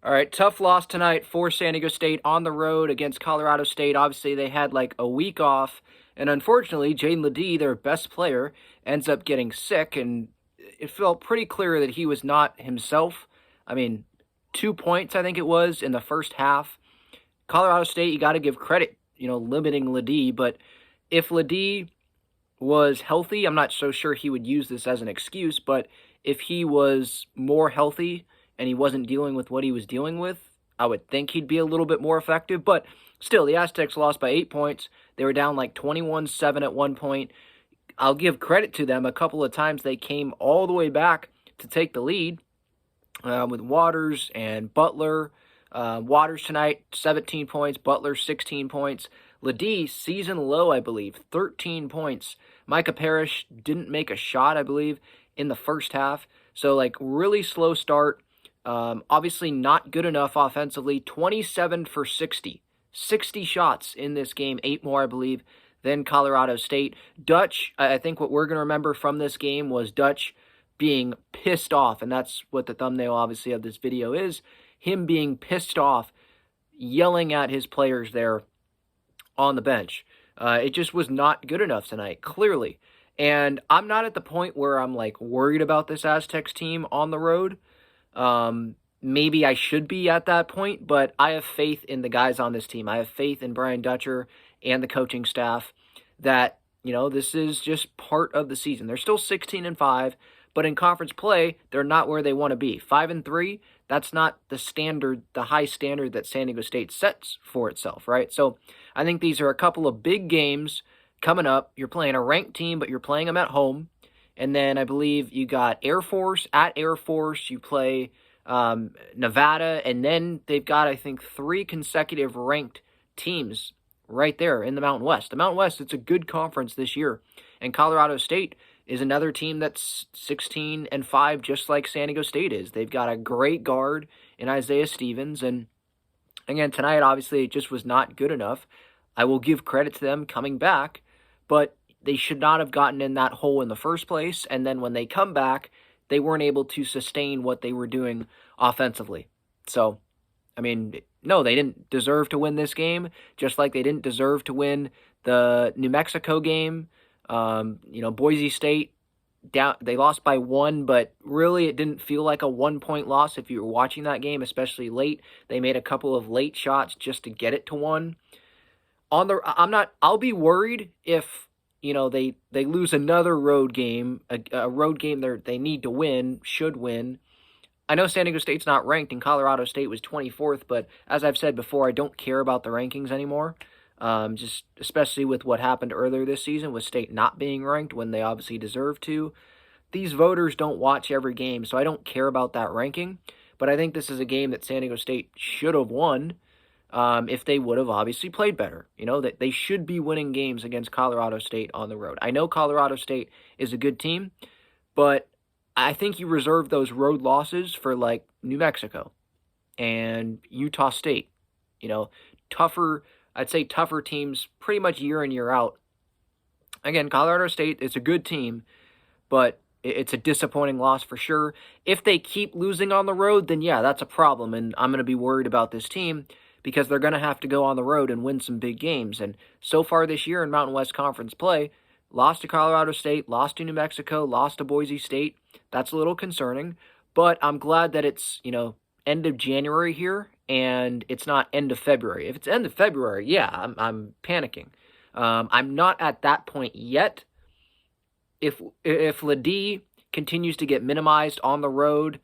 All right, tough loss tonight for San Diego State on the road against Colorado State. Obviously, they had like a week off, and unfortunately, Jaden Ledee, their best player, ends up getting sick, and it felt pretty clear that he was not himself. I mean, 2 points, I think it was, in the first half. Colorado State, you got to give credit, limiting Ledee, but if Ledee was healthy, I'm not so sure he would use this as an excuse, but if he was more healthy and he wasn't dealing with what he was dealing with, I would think he'd be a little bit more effective. But still, the Aztecs lost by 8 points. They were down like 21-7 at one point. I'll give credit to them. A couple of times they came all the way back to take the lead with Waters and Butler. Waters tonight, 17 points. Butler, 16 points. Ledee, season low, I believe, 13 points. Micah Parrish didn't make a shot, I believe, in the first half. So, really slow start. Obviously not good enough offensively. 27 for 60. 60 shots in this game, 8 more, I believe, than Colorado State. Dutch, I think what we're going to remember from this game was Dutch being pissed off, and that's what the thumbnail, obviously, of this video is. Him being pissed off, yelling at his players there on the bench. It just was not good enough tonight, clearly. And I'm not at the point where I'm, worried about this Aztecs team on the road. Maybe I should be at that point, but I have faith in the guys on this team. I have faith in Brian Dutcher and the coaching staff that, this is just part of the season. They're still 16-5, but in conference play, they're not where they want to be. 5-3, that's not the standard, the high standard that San Diego State sets for itself, right? So I think these are a couple of big games coming up. You're playing a ranked team, but you're playing them at home. And then I believe you got Air Force. At Air Force, you play Nevada. And then they've got, I think, 3 consecutive ranked teams right there in the Mountain West. The Mountain West, it's a good conference this year. And Colorado State is another team that's 16-5, just like San Diego State is. They've got a great guard in Isaiah Stevens. And again, tonight, obviously, it just was not good enough. I will give credit to them coming back, but they should not have gotten in that hole in the first place. And then when they come back, they weren't able to sustain what they were doing offensively. So, I mean, no, they didn't deserve to win this game, just like they didn't deserve to win the New Mexico game. Boise State, they lost by 1, but really it didn't feel like a 1-point loss if you were watching that game, especially late. They made a couple of late shots just to get it to 1. I'll be worried if they lose another road game, a road game they need to win, should win. I know San Diego State's not ranked and Colorado State was 24th, but as I've said before, I don't care about the rankings anymore. Just especially with what happened earlier this season with State not being ranked when they obviously deserve to. These voters don't watch every game, so I don't care about that ranking. But I think this is a game that San Diego State should have won. If they would have obviously played better. That they should be winning games against Colorado State on the road. I know Colorado State is a good team, but I think you reserve those road losses for New Mexico and Utah State. I'd say tougher teams pretty much year in, year out. Again, Colorado State is a good team, but it's a disappointing loss for sure. If they keep losing on the road, then yeah, that's a problem, and I'm going to be worried about this team, because they're going to have to go on the road and win some big games. And so far this year in Mountain West Conference play, lost to Colorado State, lost to New Mexico, lost to Boise State. That's a little concerning, but I'm glad that it's, end of January here and it's not end of February. If it's end of February, yeah, I'm panicking. I'm not at that point yet. If Ledee continues to get minimized on the road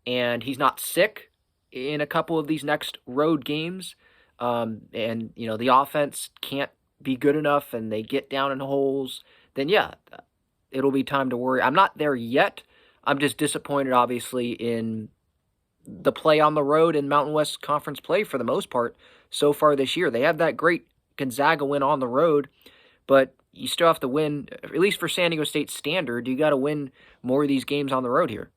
and he's not sick in a couple of these next road games, and the offense can't be good enough and they get down in holes, then yeah, it'll be time to worry. I'm not there yet. I'm just disappointed, obviously, in the play on the road in Mountain West Conference play for the most part so far this year. They have that great Gonzaga win on the road, but you still have to win, at least for San Diego State standard, you got to win more of these games on the road here.